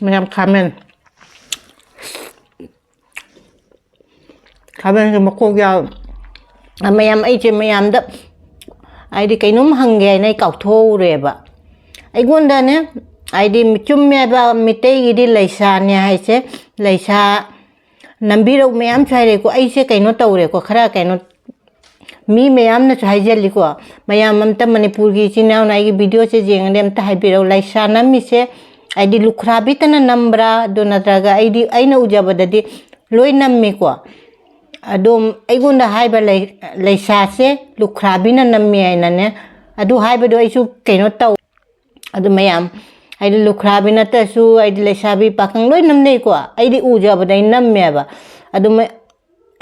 mayam khamen khamen cái mako gạo mayam ấy chứ mayam đó ai đi cái nấm hàng gai này cạo thô rồi bà ai quân đó nè ai đi chum mẹ bà mít cái đi lấy sa nè hay chứ lấy sa nằm bi đâu mayam chơi rồi có ai chứ cái nó tàu rồi có khara cái nó mi mayam na chai jeli ko mayam amta manipur gi chinaw na gi video che jeng dem ta haibiro lai sana mi se id lukhra bi tana nambra do na traga id aina ujabada di loi nam mi ko adom aigunda haiba lai sa se lukhra bi na nam mi aina ne adu haiba do isu keno taw adu mayam id lukhra bi na ta su id lai sa bi pakang loi nam nei ko id ujabada nam me ba adu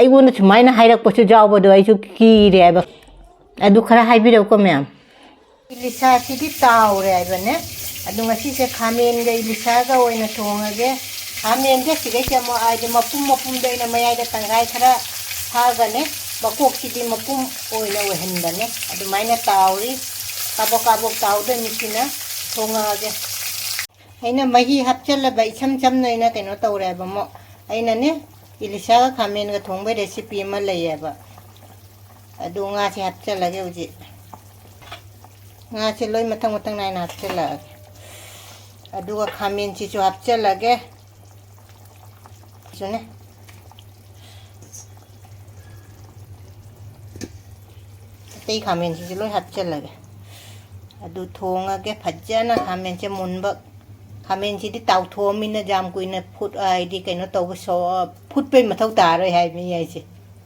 I want to mine a higher put a job or do I took key there. I do cara high video come. Elisha city tower, Ivane. I do not see a khamen, the Elisha or in a tongue again. I mean, just to get more item of Pum day in a Maya Tangara, Hagane, Bakok city Mapum or in a Hendane. I do mine a tower, Cabo tower, Missina, Tonga again. I know Mahi Hapchella by some Naina cannot tower. I know. Elisha khamen ga thongba recipe ma layaba adu nga chi hapchala ge uji nga chi loi mathang nai na hapchala adu ga khamen chi chu hapchala ge sune tei khamen chi loi hapchala ge adu thonga ge phajjana khamen che munba khamen chi di tau tho min na jam kuina phut ai di kaino taw so phut pe mathau ta roi hai mi ai chi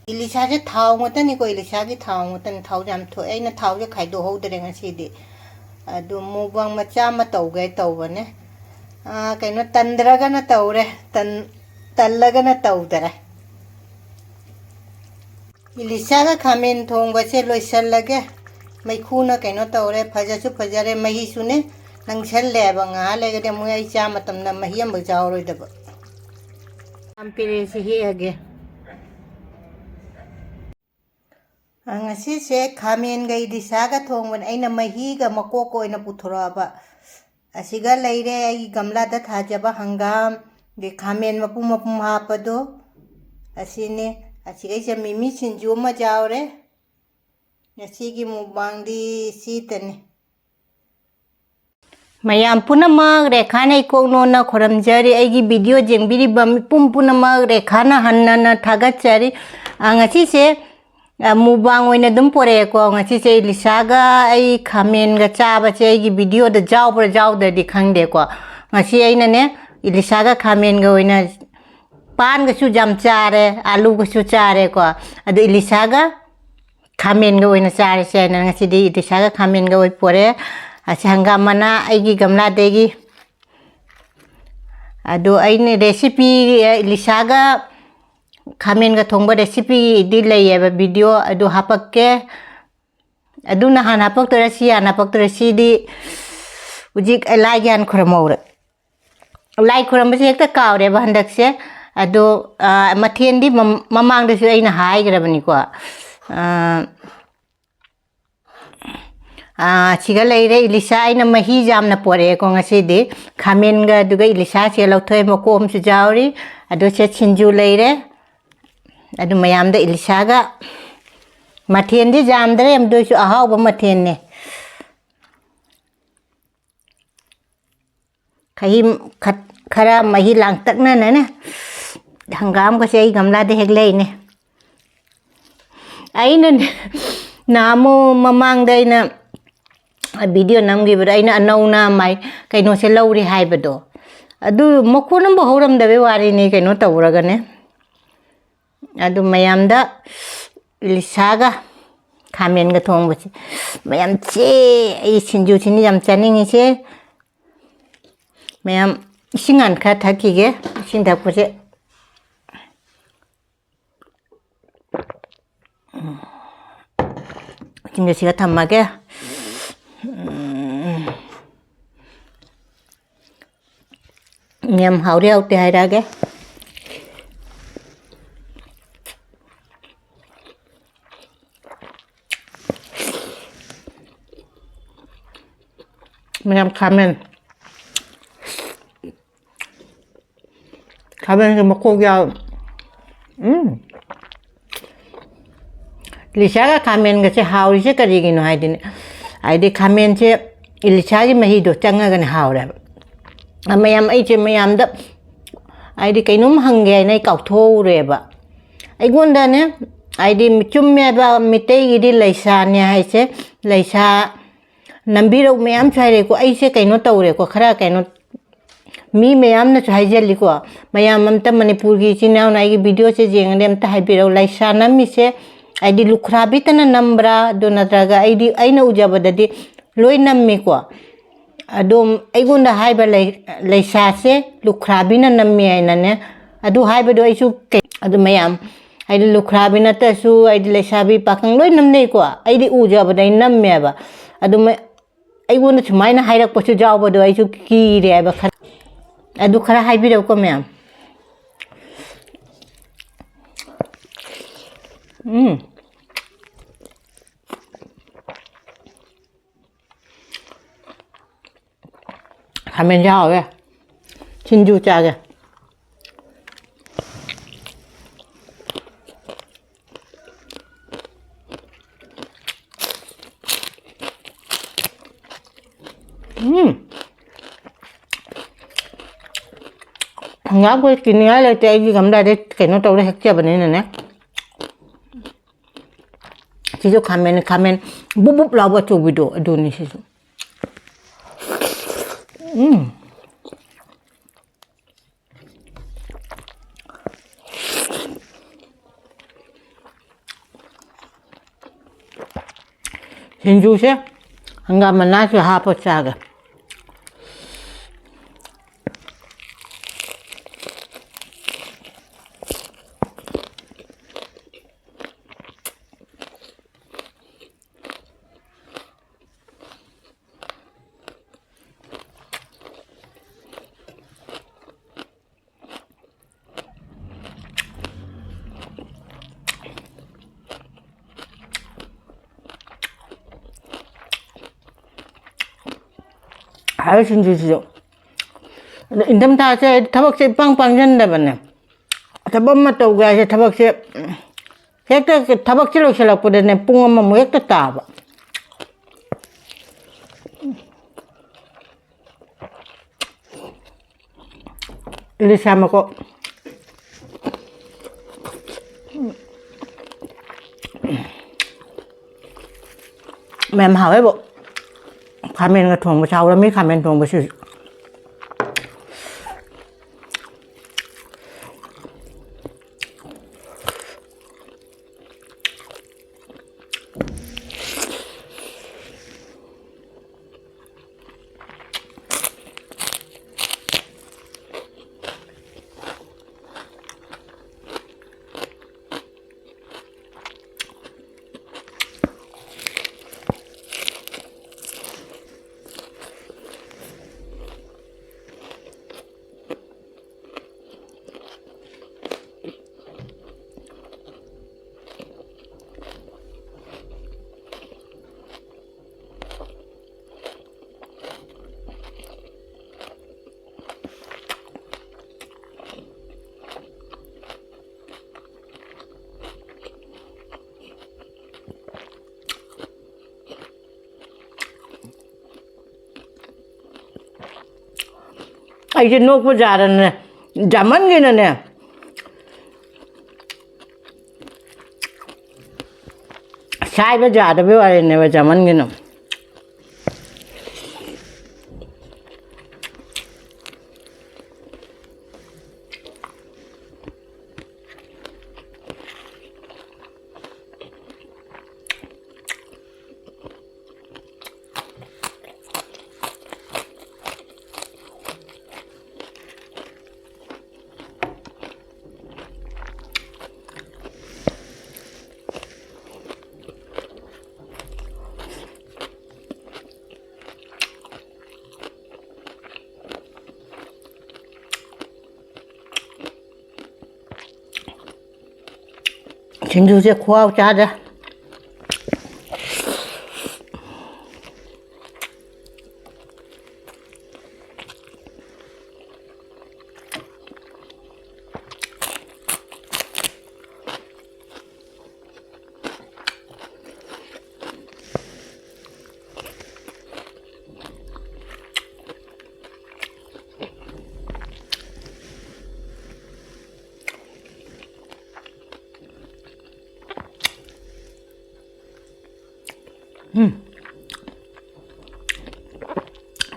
Elisha je thau ngota ni ko Elisha gi thau ngota ni thau jam tho ai na thau je khai do ho de nga chi di adu mu bang ma cha ma taw ge taw ba ne kaino tandra ga na taw re talla ga na taw dara Elisha ga khamen thong ba che loi sal lage mai khu na kaino taw re phaja chu phajare mahi su ne nang chel le ba nga le ga mu ai cha matam na mahiam ba jaw roi da ba am pire si hi age anga si se khamen ga Elisha ga thong ban aina mahi ga mako ko ina puthora ba asiga leire ai gamla da thaja ba hangam de khamen mapum ha pa do asine asiga se mimi singju ma jaw re asigi mu bang di si tane Mayam punama rekhana ikono na khoramjari aigi video jengbiri bam pum punama rekhana hanna na thagachari angasi se mubang oina dum pore ko angasi se Elisha ga ai khamen ga chaba che aigi video da jaw da dikhang de ko ngasi aina ne Elisha ga khamen ga oina pan ga su jam chare alu ga su chare ko adu Elisha ga khamen ga oina chare se na ngasi di Elisha ga khamen ga oi pore Asangga mana aigi gamla degi ado aini recipe Elisha ga khamen ga thongba recipe di layeba video ado hapakke ado na han hapak to rasi di ujik lai gyan khramore lai khram se ekta kawre ba handak se ado mathen di mamang de su aina hai grabani ko chiga leire Elisha aina mahi jam na pore ko ngasi de khamen ga duga Elisha che lauthoi mo kom su jawri ado che singju leire adu mayam da Elisha ga mathen di jam dare am do su ahaw ba mathen ne khara mahi lang tak na na hangam ko sei gamla de heglei ne aina namo mamang dai na video namgi bada ina anauna mai kaino se lauri haibado adu makunam bo horam da be wari ni kaino tawraga ne adu mayamda Elisha ga khamen ga thong ba mayam che ai singju chini jam chaning che mayam singan kha thaki ge sing da ko che 진짜 제가 담하게 nhầm hậu đeo thì hay ra cái mình làm khamen 가면서 먹고기야. 리샤가 가면 같이 하우리시 까지기노 하이디네. 아이디 가면체 일리샤기 마히도 짱가간 하우래. 아마얌 아이체 마얌다 아이디 그놈 한게 까우토우래바. 아이곤다네 아이디 춤메바 미테이기디 레이샤네 하이세 레이샤 남비로 매암 차이레고 아이세 그노 떠우래고 카라 그노 me ma'am हाईजली को ma'am Manipur की चिना video से जेंगे हाईरो लाइसा नमीसे आई लुख्राबीतन नम्ब्रा नत्रगा उजबदी लोई नमीको अगोंद लाइसासे लुख्राबीना नमी है ma'am आई लुख्राबी नतसु लाइसाबी पाखंग लोई नमनेको आई उजबद नमेब अगोंद सुमायन हाईरपसु जाबद कीरेब अदु खरा हाइबिरको मैम खामेन जाओगे सिंजू चागे ngáp cái kín ngái lại tệ gì cầm đây cái nó trâu đấy hết chưa bên này nè chỉ cho khamen búp búp lao vào chỗ video đồ này chứ singju chứ hanggang mana sih hapus saga 아유 진주지죠. 인담타세 타박세 빵빵 잔다봤네. 타박만 또 가서 타박세 핵다 타박실로 실락보다네 뿡엄마 뭐 핵다 따봐. 엘리샤 먹고 mềm hảo ấy bộ khamen là thùng sau đó mới khamen thùng với 이제 놓고 자라네. 잠만 기는네. 사이버 자다 배워야네. 왜 잠만 기는. 진주 이제 고하고 짜자.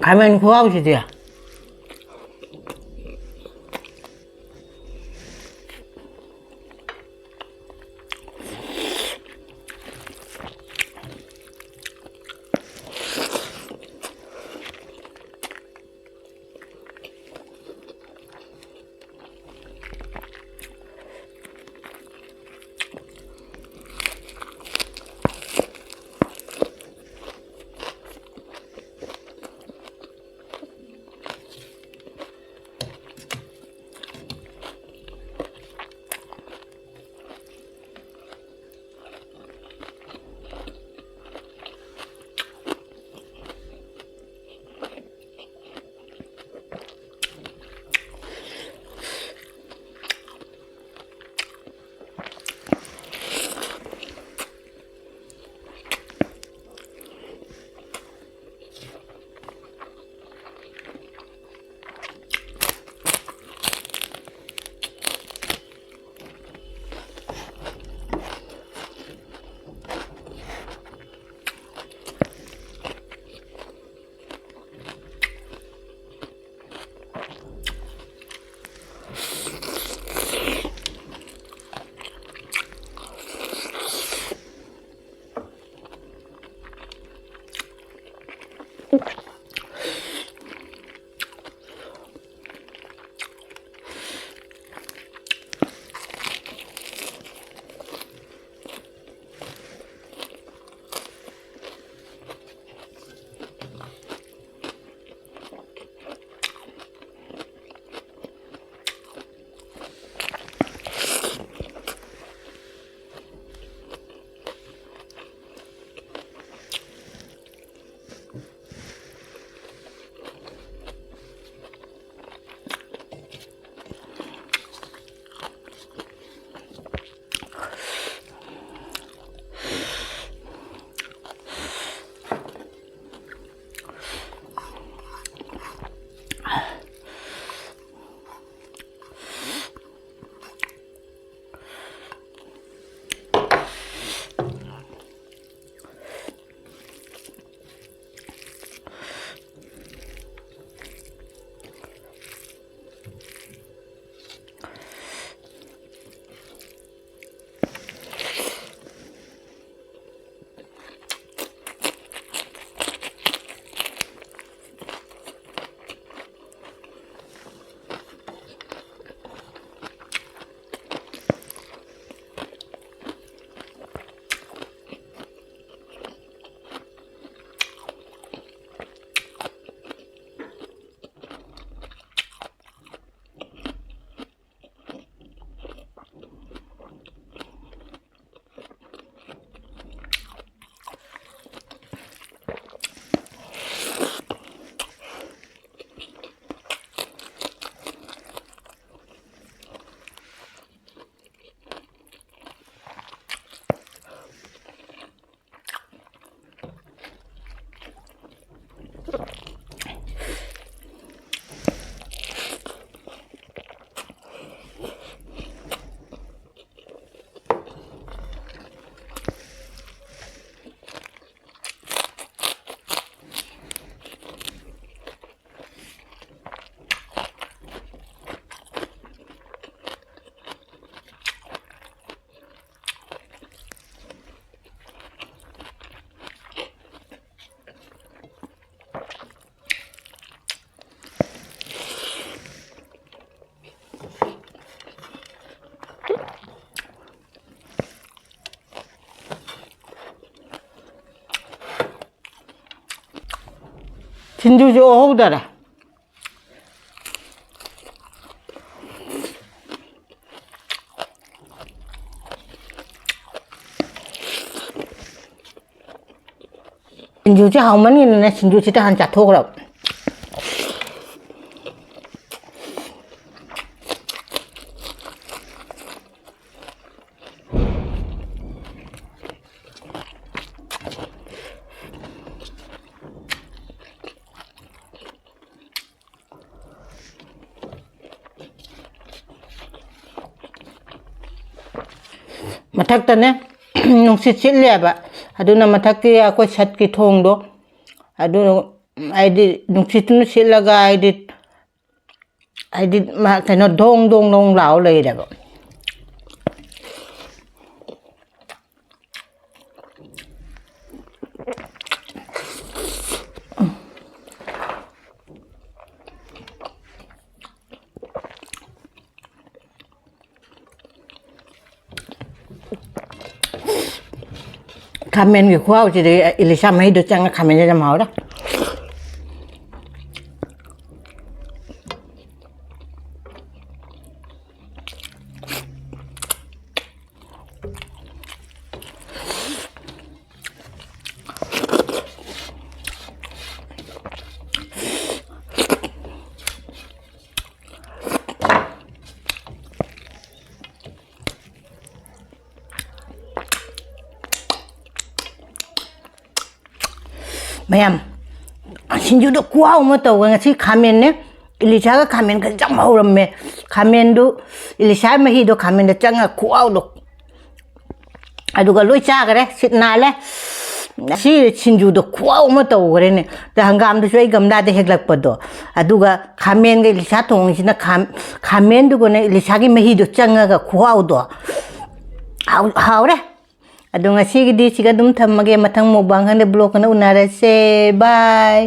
khamen 구하우시디야. 진주 줘 호우다라. 진주 chứ không mấy nghìn 진주 chỉ ta hành chặt thôi đâu. Mà thật tên á, nông xịt xịt lẹ bạ, aduna mathakki akoi satki thongdo adu aidi nungsitnu silaga aidi ma kaino dong dong dong lao leidaba khamen ki khuao chi de Elisha mai do chang khamen ja mau da mayam singju do kuau ma to nga si khamen ne Elisha ga khamen ka jam mau ram me khamen du Elisha ma hi do khamen da chang kuau do adu ga loi cha ga re sit na le si singju do kuau ma to ga re ne da hangam du choi gam da de hek lak pa do adu ga khamen ga Elisha thong si na khamen du go ne Elisha gi ma hi do chang ga kuau do hau re adung asigi di siga dum thammage mathang mukbang hande blog na unarase bye